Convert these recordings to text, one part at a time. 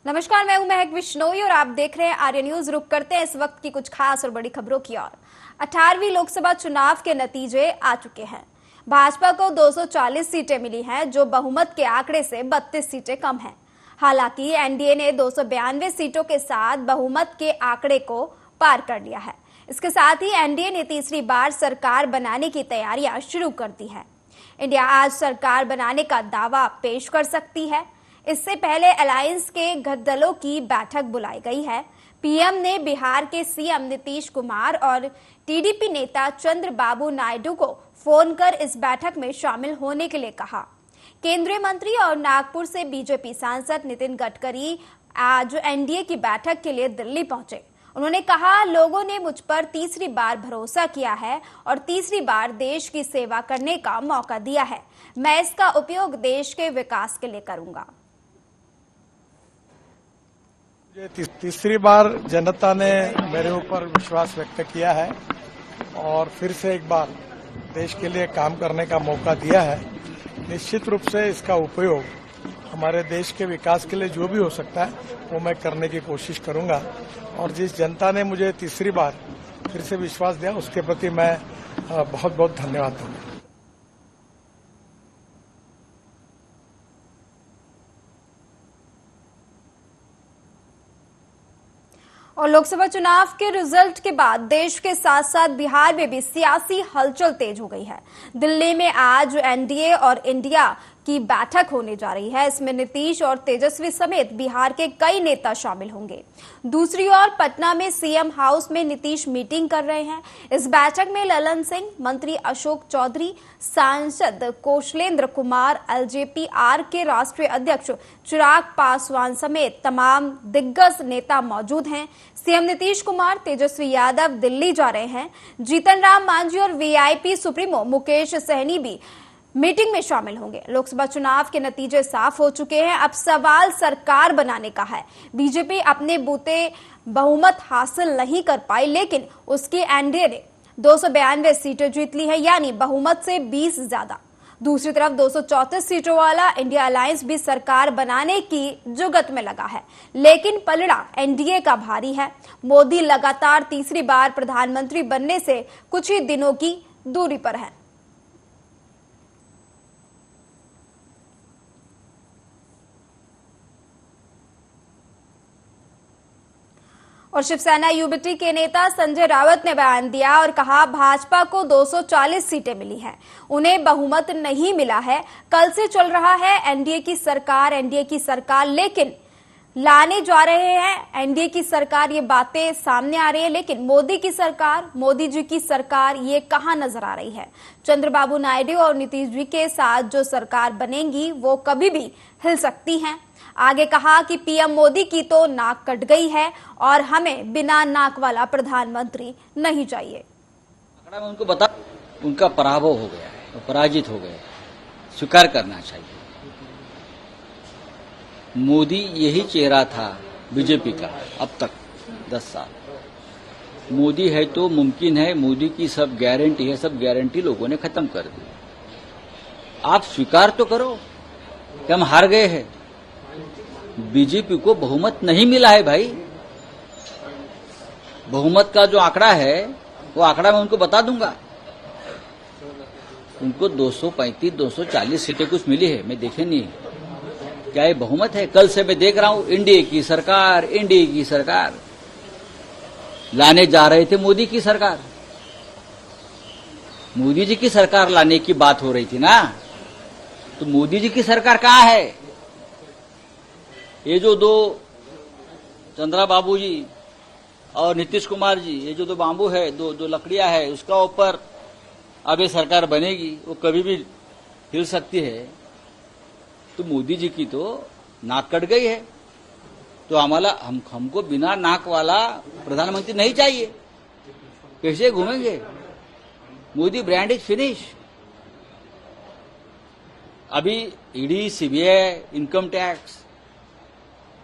नमस्कार, मैं हूं महक विश्नोई और आप देख रहे हैं आर्य न्यूज। रुक करते हैं इस वक्त की कुछ खास और बड़ी खबरों की ओर। 18वीं लोकसभा चुनाव के नतीजे आ चुके हैं। भाजपा को 240 सीटें मिली हैं, जो बहुमत के आंकड़े से 32 सीटें कम हैं। हालांकि एनडीए ने 292 सीटों के साथ बहुमत के आंकड़े को पार कर लिया है। इसके साथ ही एनडीए ने तीसरी बार सरकार बनाने की तैयारियां शुरू कर दी है। इंडिया आज सरकार बनाने का दावा पेश कर सकती है। इससे पहले अलायंस के घटक दलों की बैठक बुलाई गई है। पीएम ने बिहार के सीएम नीतीश कुमार और टीडीपी नेता चंद्रबाबू नायडू को फोन कर इस बैठक में शामिल होने के लिए कहा। केंद्रीय मंत्री और नागपुर से बीजेपी सांसद नितिन गडकरी आज एनडीए की बैठक के लिए दिल्ली पहुंचे। उन्होंने कहा, लोगों ने मुझ पर तीसरी बार भरोसा किया है और तीसरी बार देश की सेवा करने का मौका दिया है। मैं इसका उपयोग देश के विकास के लिए करूंगा। तीसरी बार जनता ने मेरे ऊपर विश्वास व्यक्त किया है और फिर से एक बार देश के लिए काम करने का मौका दिया है। निश्चित रूप से इसका उपयोग हमारे देश के विकास के लिए जो भी हो सकता है वो मैं करने की कोशिश करूंगा। और जिस जनता ने मुझे तीसरी बार फिर से विश्वास दिया उसके प्रति मैं बहुत बहुत धन्यवाद दूंगा। और लोकसभा चुनाव के रिजल्ट के बाद देश के साथ साथ बिहार में भी सियासी हलचल तेज हो गई है। दिल्ली में आज एनडीए और इंडिया की बैठक होने जा रही है। इसमें नीतीश और तेजस्वी समेत बिहार के कई नेता शामिल होंगे। दूसरी ओर पटना में सीएम हाउस में नीतीश मीटिंग कर रहे हैं। इस बैठक में ललन सिंह, मंत्री अशोक चौधरी, सांसद कौशलेंद्र कुमार, एलजेपी-आर के राष्ट्रीय अध्यक्ष चिराग पासवान समेत तमाम दिग्गज नेता मौजूद हैं। सीएम नीतीश कुमार, तेजस्वी यादव दिल्ली जा रहे हैं। जीतन राम मांझी और वीआईपी सुप्रीमो मुकेश सहनी भी मीटिंग में शामिल होंगे। लोकसभा चुनाव के नतीजे साफ हो चुके हैं। अब सवाल सरकार बनाने का है। बीजेपी अपने बूते बहुमत हासिल नहीं कर पाई, लेकिन उसकी एनडीए ने 292 सीटें जीत ली है, यानी बहुमत से 20 ज्यादा। दूसरी तरफ 234 सीटों वाला इंडिया अलायंस भी सरकार बनाने की जुगत में लगा है, लेकिन पलड़ा एनडीए का भारी है। मोदी लगातार तीसरी बार प्रधानमंत्री बनने से कुछ ही दिनों की दूरी पर है। और शिवसेना यूबीटी के नेता संजय रावत ने बयान दिया और कहा, भाजपा को 240 सीटें मिली हैं, उन्हें बहुमत नहीं मिला है। कल से चल रहा है एनडीए की सरकार, लेकिन लाने जा रहे हैं एनडीए की सरकार, ये बातें सामने आ रही है। लेकिन मोदी की सरकार, मोदी जी की सरकार, ये कहां नजर आ रही है? चंद्रबाबू नायडू और नीतीश जी के साथ जो सरकार बनेगी वो कभी भी हिल सकती हैं। आगे कहा कि पीएम मोदी की तो नाक कट गई है और हमें बिना नाक वाला प्रधानमंत्री नहीं चाहिए। आंकड़ा में उनको बता, उनका पराभव हो गया है, पराजित हो गए, स्वीकार करना चाहिए। मोदी यही चेहरा था बीजेपी का अब तक 10 साल। मोदी है तो मुमकिन है, मोदी की सब गारंटी है, सब गारंटी लोगों ने खत्म कर दी। आप स्वीकार तो करो कि हम हार गए हैं। बीजेपी को बहुमत नहीं मिला है भाई। बहुमत का जो आंकड़ा है वो आंकड़ा मैं उनको बता दूंगा। उनको 235, 240 सीटें कुछ मिली है, मैं देखे नहीं क्या ये बहुमत है। कल से मैं देख रहा हूं एनडीए की सरकार लाने जा रहे थे मोदी की सरकार। मोदी जी की सरकार लाने की बात हो रही थी ना, तो मोदी जी की सरकार कहां है? ये जो दो चंद्रबाबू जी और नीतीश कुमार जी, ये जो दो बांबू है, दो लकड़ियां है, उसका ऊपर अब ये सरकार बनेगी, वो कभी भी हिल सकती है। तो मोदी जी की तो नाक कट गई है, तो हमको बिना नाक वाला प्रधानमंत्री नहीं चाहिए। कैसे घूमेंगे? Modi brand is finish. अभी ईडी, सीबीआई, इनकम टैक्स,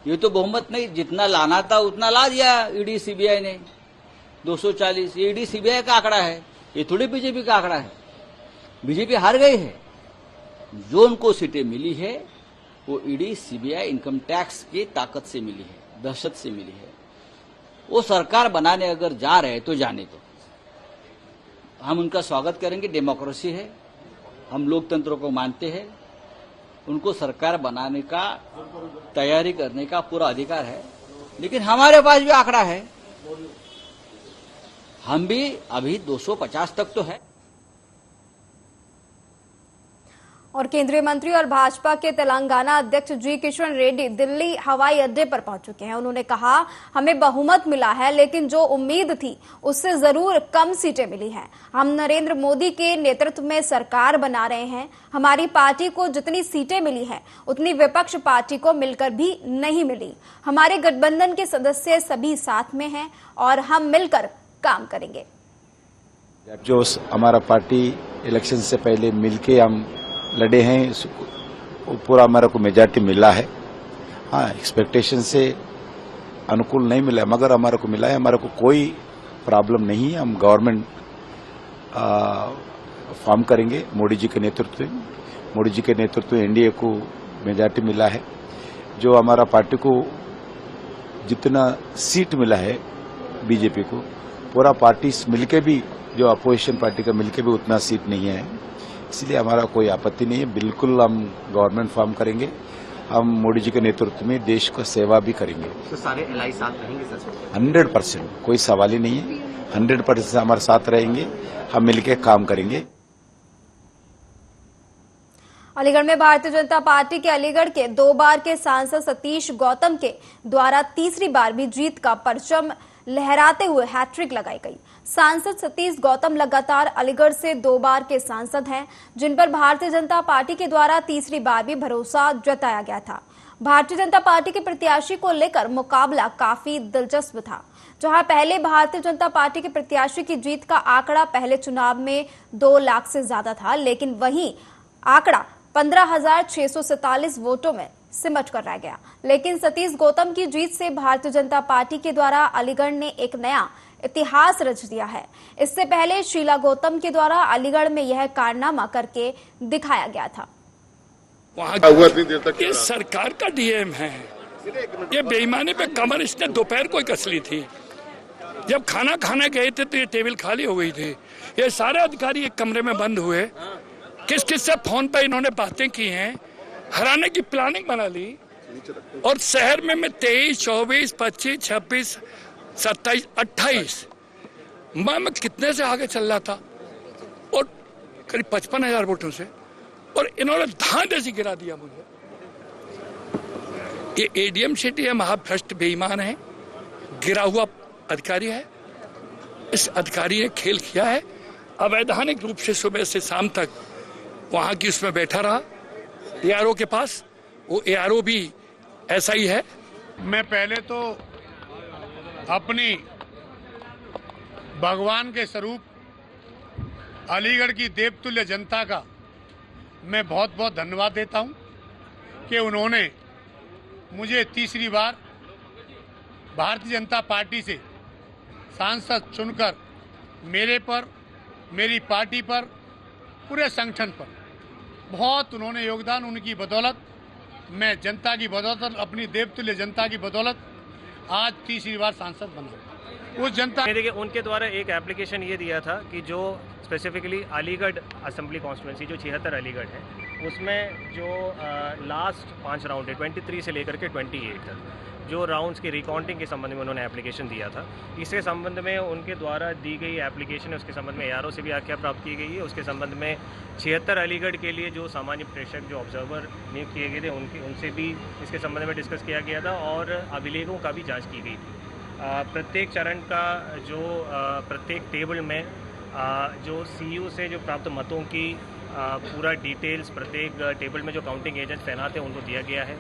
ये तो बहुमत नहीं, जितना लाना था उतना ला दिया ईडी सीबीआई ने 240। ये ईडी सीबीआई का आंकड़ा है, ये थोड़ी बीजेपी का आंकड़ा है। बीजेपी हार गई है। जो उनको सीटें मिली है वो ईडी, सीबीआई, इनकम टैक्स की ताकत से मिली है, दहशत से मिली है। वो सरकार बनाने अगर जा रहे तो जाने दो, हम उनका स्वागत करेंगे। डेमोक्रेसी है, हम लोकतंत्र को मानते हैं, उनको सरकार बनाने का तैयारी करने का पूरा अधिकार है। लेकिन हमारे पास भी आंकड़ा है, हम भी अभी 250 तक तो है। और केंद्रीय मंत्री और भाजपा के तेलंगाना अध्यक्ष जी किशन रेड्डी दिल्ली हवाई अड्डे पर पहुंच चुके हैं। उन्होंने कहा, हमें बहुमत मिला है, लेकिन जो उम्मीद थी उससे जरूर कम सीटें मिली हैं। हम नरेंद्र मोदी के नेतृत्व में सरकार बना रहे हैं। हमारी पार्टी को जितनी सीटें मिली हैं उतनी विपक्ष पार्टी को मिलकर भी नहीं मिली। हमारे गठबंधन के सदस्य सभी साथ में हैं और हम मिलकर काम करेंगे। जो हमारा पार्टी इलेक्शन से पहले मिलके हम लड़े हैं, पूरा हमारा को मेजॉरिटी मिला है। हाँ, एक्सपेक्टेशन से अनुकूल नहीं मिला, मगर हमारा को मिला है। हमारा को कोई प्रॉब्लम नहीं है। हम गवर्नमेंट फॉर्म करेंगे मोदी जी के नेतृत्व में। मोदी जी के नेतृत्व में एनडीए को मेजॉरिटी मिला है। जो हमारा पार्टी को जितना सीट मिला है बीजेपी को, पूरा पार्टी मिलके भी, जो अपोजिशन पार्टी का मिलके भी उतना सीट नहीं है, इसलिए हमारा कोई आपत्ति नहीं है। बिल्कुल हम गवर्नमेंट फॉर्म करेंगे। हम मोदी जी के नेतृत्व में देश को सेवा भी करेंगे। तो सारे एलआई साथ रहेंगे सर? 100%, कोई सवाल ही नहीं है। 100% हमारे साथ रहेंगे, हम मिलकर काम करेंगे। अलीगढ़ में भारतीय जनता पार्टी के अलीगढ़ के 2 बार के सांसद सतीश गौतम के द्वारा तीसरी बार भी जीत का परचम लहराते हुए हैट्रिक लगाई गई। सांसद सतीश गौतम लगातार अलीगढ़ से 2 बार के सांसद हैं, जिन पर भारतीय जनता पार्टी के द्वारा तीसरी बार भी भरोसा जताया गया था। भारतीय जनता पार्टी के प्रत्याशी को लेकर मुकाबला काफी दिलचस्प था। जहां पहले भारतीय जनता पार्टी के प्रत्याशी की जीत का आंकड़ा पहले चुनाव में 2 लाख से ज्यादा था, लेकिन वहीं आंकड़ा 15,647 वोटों में सिमट कर रह गया। लेकिन सतीश गौतम की जीत से भारतीय जनता पार्टी के द्वारा अलीगढ़ ने एक नया इतिहास रच दिया है। इससे पहले शीला गौतम के द्वारा अलीगढ़ में यह कारनामा करके दिखाया गया था। ये सरकार का डीएम है। ये बेईमानी पे कमर इसने दोपहर को कस ली थी। जब खाना खाने गए थे तो ये टेबल खाली हो गई थी। ये सारे अधिकारी एक कमरे में बंद हुए, किस किस से फोन पे इन्होंने बातें की हैं, हराने की प्लानिंग बना ली। और शहर में मैं 23, 24, 25, 26, 27, 28 मैं कितने से आगे चल रहा था, और करीब 55,000 वोटों से, और इन्होंने धांधे से गिरा दिया मुझे। ये एडीएम सिटी है, महाभ्रष्ट बेईमान है, गिरा हुआ अधिकारी है। इस अधिकारी ने खेल किया है। अवैधानिक रूप से सुबह से शाम तक वहां की उसमें बैठा रहा एआरओ के पास। वो एआरओ भी ऐसा ही है। मैं पहले तो अपनी भगवान के स्वरूप अलीगढ़ की देवतुल्य जनता का मैं बहुत बहुत धन्यवाद देता हूं कि उन्होंने मुझे तीसरी बार भारतीय जनता पार्टी से सांसद चुनकर मेरे पर, मेरी पार्टी पर, पूरे संगठन पर बहुत उन्होंने योगदान, उनकी बदौलत मैं जनता की बदौलत, अपनी देवतुल्य जनता की बदौलत आज तीसरी बार सांसद बना। उस जनता देखिए, उनके द्वारा एक एप्लीकेशन ये दिया था कि जो स्पेसिफिकली अलीगढ़ असेंबली कॉन्स्टिट्यूंसी जो 76 अलीगढ़ है, उसमें जो लास्ट 5 राउंड है 23 से लेकर के 28 तक, जो राउंड्स की रिकाउंटिंग के संबंध में उन्होंने एप्लीकेशन दिया था। इसके संबंध में उनके द्वारा दी गई एप्लीकेशन है, उसके संबंध में एआरओ से भी आज्ञा प्राप्त की गई है। उसके संबंध में 76 अलीगढ़ के लिए जो सामान्य प्रेक्षक, जो ऑब्जर्वर नियुक्त किए गए थे, उनसे भी इसके संबंध में डिस्कस किया गया था और अभिलेखों का भी जाँच की गई थी। प्रत्येक चरण का जो प्रत्येक टेबल में जो सीयू से जो प्राप्त मतों की पूरा डिटेल्स प्रत्येक टेबल में जो काउंटिंग एजेंट तैनात है उनको दिया गया है।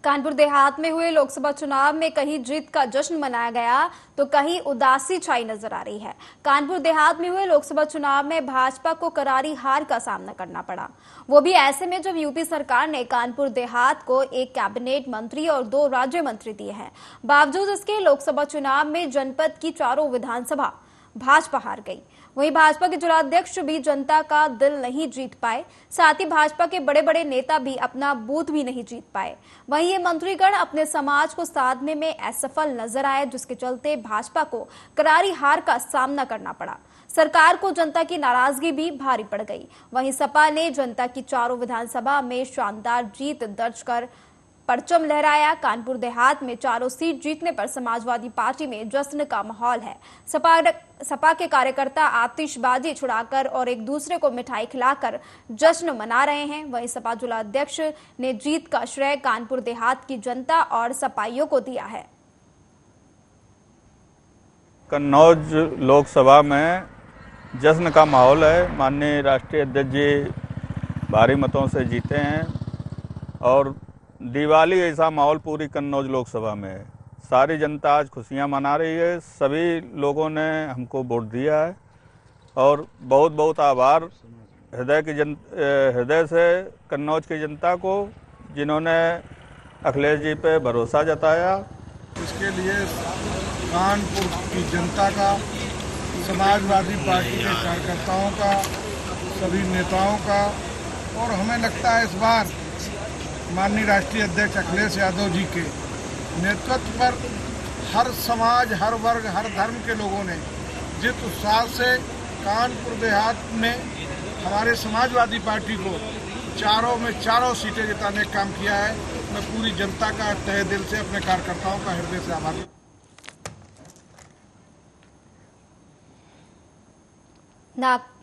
कानपुर देहात में हुए लोकसभा चुनाव में कहीं जीत का जश्न मनाया गया तो कहीं उदासी छाई नजर आ रही है। कानपुर देहात में हुए लोकसभा चुनाव में भाजपा को करारी हार का सामना करना पड़ा, वो भी ऐसे में जब यूपी सरकार ने कानपुर देहात को एक कैबिनेट मंत्री और 2 राज्य मंत्री दिए हैं। बावजूद इसके लोकसभा चुनाव में जनपद की 4 विधानसभा भाजपा हार गई। वहीं भाजपा के जिलाध्यक्ष भी जनता का दिल नहीं जीत पाए, साथ ही भाजपा के बड़े बड़े नेता भी अपना बूथ भी नहीं जीत पाए। वहीं ये मंत्रीगण अपने समाज को साधने में असफल नजर आए, जिसके चलते भाजपा को करारी हार का सामना करना पड़ा। सरकार को जनता की नाराजगी भी भारी पड़ गई। वहीं सपा ने जनता की चारों विधानसभा में शानदार जीत दर्ज कर परचम लहराया। कानपुर देहात में चारों सीट जीतने पर समाजवादी पार्टी में जश्न का माहौल है। सपा के कार्यकर्ता आतिशबाजी छुड़ाकर और एक दूसरे को मिठाई खिलाकर जश्न मना रहे हैं। वहीं सपा जिलाध्यक्ष ने जीत का श्रेय कानपुर देहात की जनता और सपाइयों को दिया है। कन्नौज लोकसभा में जश्न का माहौल है। माननीय राष्ट्रीय अध्यक्ष जी भारी मतों से जीते हैं और दिवाली ऐसा माहौल पूरी कन्नौज लोकसभा में है। सारी जनता आज खुशियां मना रही है। सभी लोगों ने हमको वोट दिया है और बहुत बहुत आभार हृदय से कन्नौज की जनता को, जिन्होंने अखिलेश जी पे भरोसा जताया। इसके लिए कानपुर की जनता का, समाजवादी पार्टी के कार्यकर्ताओं का, सभी नेताओं का, और हमें लगता है इस बार माननीय राष्ट्रीय अध्यक्ष अखिलेश यादव जी के नेतृत्व पर हर समाज, हर वर्ग, हर धर्म के लोगों ने जिस उत्साह से कानपुर देहात में हमारे समाजवादी पार्टी को चारों में चारों सीटें जिताने का काम किया है। मैं पूरी जनता का तहे दिल से, अपने कार्यकर्ताओं का हृदय से आभार।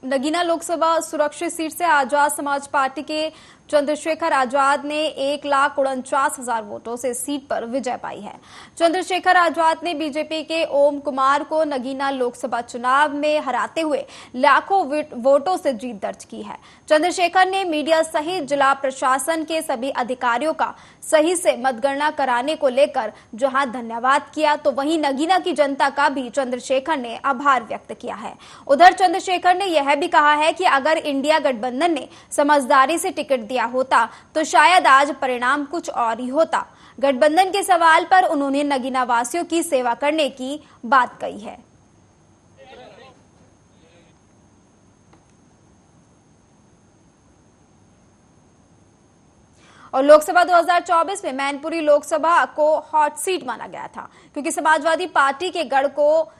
नगीना लोकसभा सुरक्षित सीट से आजाद समाज पार्टी के चंद्रशेखर आजाद ने 1,49,000 वोटों से सीट पर विजय पाई है। चंद्रशेखर आजाद ने बीजेपी के ओम कुमार को नगीना लोकसभा चुनाव में हराते हुए लाखों वोटों से जीत दर्ज की है। चंद्रशेखर ने मीडिया सहित जिला प्रशासन के सभी अधिकारियों का सही से मतगणना कराने को लेकर जहां धन्यवाद किया, तो वहीं नगीना की जनता का भी चंद्रशेखर ने आभार व्यक्त किया है। उधर चंद्रशेखर ने यह भी कहा है कि अगर इंडिया गठबंधन ने समझदारी से टिकट दिया होता तो शायद आज परिणाम कुछ और ही होता। गठबंधन के सवाल पर उन्होंने नगीना वासियों की सेवा करने की बात कही है। और लोकसभा 2024 में मैनपुरी लोकसभा को हॉट सीट माना गया था, क्योंकि समाजवादी पार्टी के गढ़ को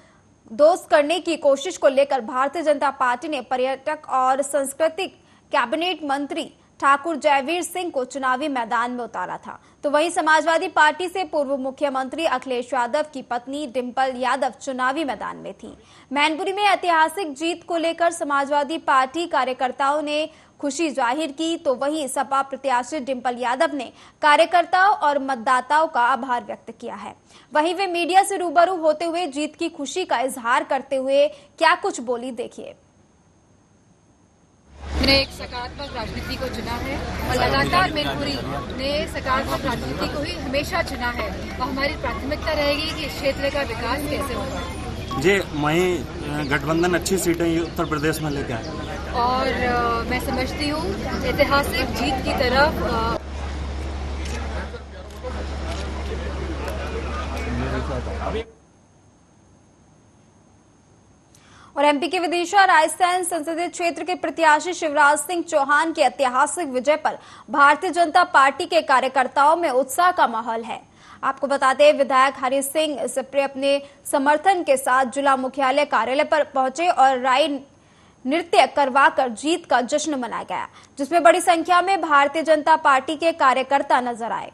दोस्त करने की कोशिश को लेकर भारतीय जनता पार्टी ने पर्यटक और सांस्कृतिक कैबिनेट मंत्री ठाकुर जयवीर सिंह को चुनावी मैदान में उतारा था। तो वहीं समाजवादी पार्टी से पूर्व मुख्यमंत्री अखिलेश यादव की पत्नी डिंपल यादव चुनावी मैदान में थी। मैनपुरी में ऐतिहासिक जीत को लेकर समाजवादी पार्टी कार्यकर्ताओं ने खुशी जाहिर की, तो वहीं सपा प्रत्याशी डिंपल यादव ने कार्यकर्ताओं और मतदाताओं का आभार व्यक्त किया है। वहीं वे मीडिया से रूबरू होते हुए जीत की खुशी का इजहार करते हुए क्या कुछ बोली, देखिए। मैंने एक सकारात्मक राजनीति को चुना है और लगातार मैनपुरी ने सकारात्मक राजनीति को ही हमेशा चुना है और हमारी प्राथमिकता रहेगी कि इस क्षेत्र का विकास कैसे होगा। जी, वहीं गठबंधन अच्छी सीटें उत्तर प्रदेश में लेके आए और मैं समझती हूँ ऐतिहासिक जीत की तरफ और एमपी के विदिशा राजस्थान संसदीय क्षेत्र के प्रत्याशी शिवराज सिंह चौहान की ऐतिहासिक विजय पर भारतीय जनता पार्टी के कार्यकर्ताओं में उत्साह का माहौल है। आपको बताते हैं, विधायक हरि सिंह सिप्रे अपने समर्थन के साथ जिला मुख्यालय कार्यालय पर पहुंचे और राय नृत्य करवाकर जीत का जश्न मनाया गया, जिसमें बड़ी संख्या में भारतीय जनता पार्टी के कार्यकर्ता नजर आए।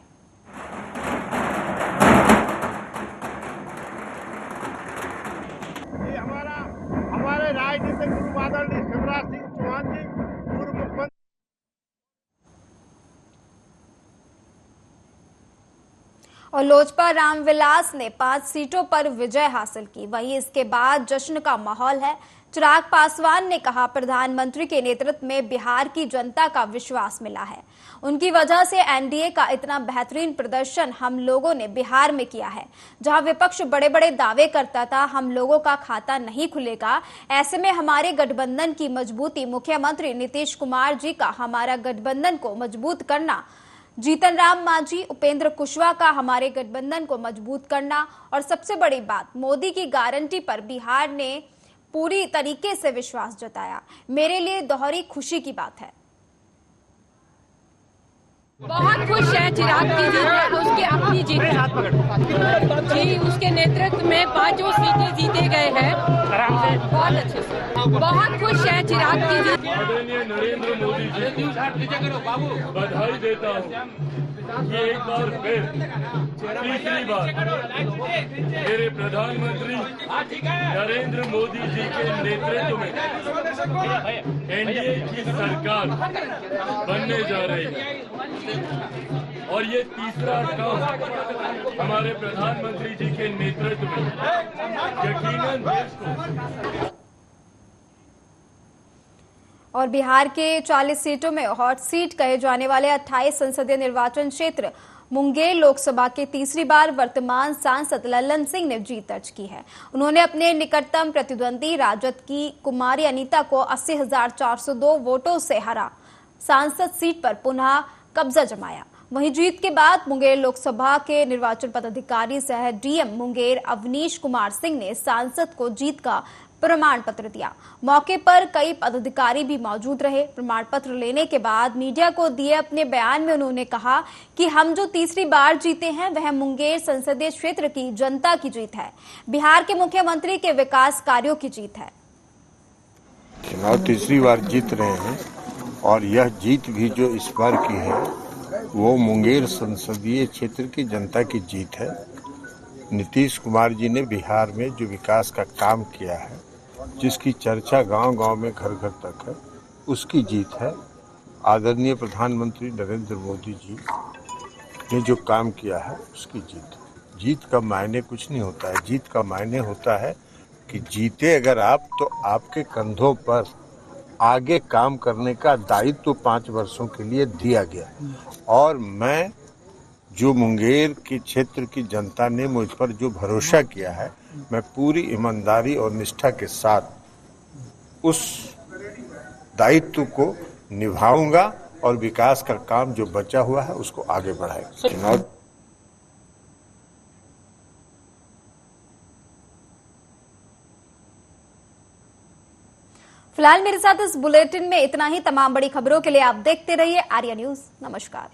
हमारे राजनीतिक गुरु आदरणीय शिवराज सिंह चौहान जी, पूर्व मुख्यमंत्री। और लोजपा रामविलास ने 5 सीटों पर विजय हासिल की। वहीं इसके बाद जश्न का माहौल है। चिराग पासवान ने कहा, प्रधानमंत्री के नेतृत्व में बिहार की जनता का विश्वास मिला है। उनकी वजह से एनडीए का इतना बेहतरीन प्रदर्शन हम लोगों ने बिहार में किया है। जहां विपक्ष बड़े बड़े दावे करता था हम लोगों का खाता नहीं खुलेगा, ऐसे में हमारे गठबंधन की मजबूती, मुख्यमंत्री नीतीश कुमार जी का हमारा गठबंधन को मजबूत करना, जीतन राम मांझी, उपेंद्र कुशवाहा का हमारे गठबंधन को मजबूत करना, और सबसे बड़ी बात, मोदी की गारंटी पर बिहार ने पूरी तरीके से विश्वास जताया। मेरे लिए दोहरी खुशी की बात है। बहुत खुश है चिराग की जीत है, उसकी अपनी जीत जी, उसके नेतृत्व में 5 सीटें जीते गए हैं बहुत अच्छे से। बहुत खुश है चिराग की जीत। आदरणीय नरेंद्र मोदी जी बधाई देता हूँ कि एक बार फिर तीसरी बार मेरे प्रधानमंत्री नरेंद्र मोदी जी के नेतृत्व में एनडीए की सरकार बनने जा रही है और ये तीसरा काम हमारे प्रधानमंत्री जी के नेतृत्व में यकीनन देश को। और बिहार के 40 सीटों में हॉट सीट कहे जाने वाले 28 संसदीय निर्वाचन क्षेत्र मुंगेर लोकसभा के तीसरी बार वर्तमान सांसद लल्लन सिंह ने जीत दर्ज की है। उन्होंने अपने निकटतम प्रतिद्वंदी राजद की कुमारी अनीता को 80,402 वोटों से हरा सांसद सीट पर पुनः कब्जा जमाया। वहीं जीत के बाद मुंगेर लोकसभा के निर्वाचन पदाधिकारी सह डीएम मुंगेर अवनीश कुमार सिंह ने सांसद को जीत का प्रमाण पत्र दिया। मौके पर कई पदाधिकारी भी मौजूद रहे। प्रमाण पत्र लेने के बाद मीडिया को दिए अपने बयान में उन्होंने कहा कि हम जो तीसरी बार जीते हैं वह मुंगेर संसदीय क्षेत्र की जनता की जीत है, बिहार के मुख्यमंत्री के विकास कार्यों की जीत है। चुनाव तीसरी बार जीत रहे हैं और यह जीत भी जो इस बार की है वो मुंगेर संसदीय क्षेत्र की जनता की जीत है। नीतीश कुमार जी ने बिहार में जो विकास का काम किया है, जिसकी चर्चा गांव-गांव में घर घर तक है, उसकी जीत है। आदरणीय प्रधानमंत्री नरेंद्र मोदी जी ने जो काम किया है उसकी जीत। जीत का मायने कुछ नहीं होता है, जीत का मायने होता है कि जीते अगर आप तो आपके कंधों पर आगे काम करने का दायित्व 5 वर्षों के लिए दिया गया। और मैं जो मुंगेर के क्षेत्र की जनता ने मुझ पर जो भरोसा किया है, मैं पूरी ईमानदारी और निष्ठा के साथ उस दायित्व को निभाऊंगा और विकास का काम जो बचा हुआ है उसको आगे बढ़ाएंगे। चुनाव फिलहाल मेरे साथ इस बुलेटिन में इतना ही। तमाम बड़ी खबरों के लिए आप देखते रहिए आर्या न्यूज। नमस्कार।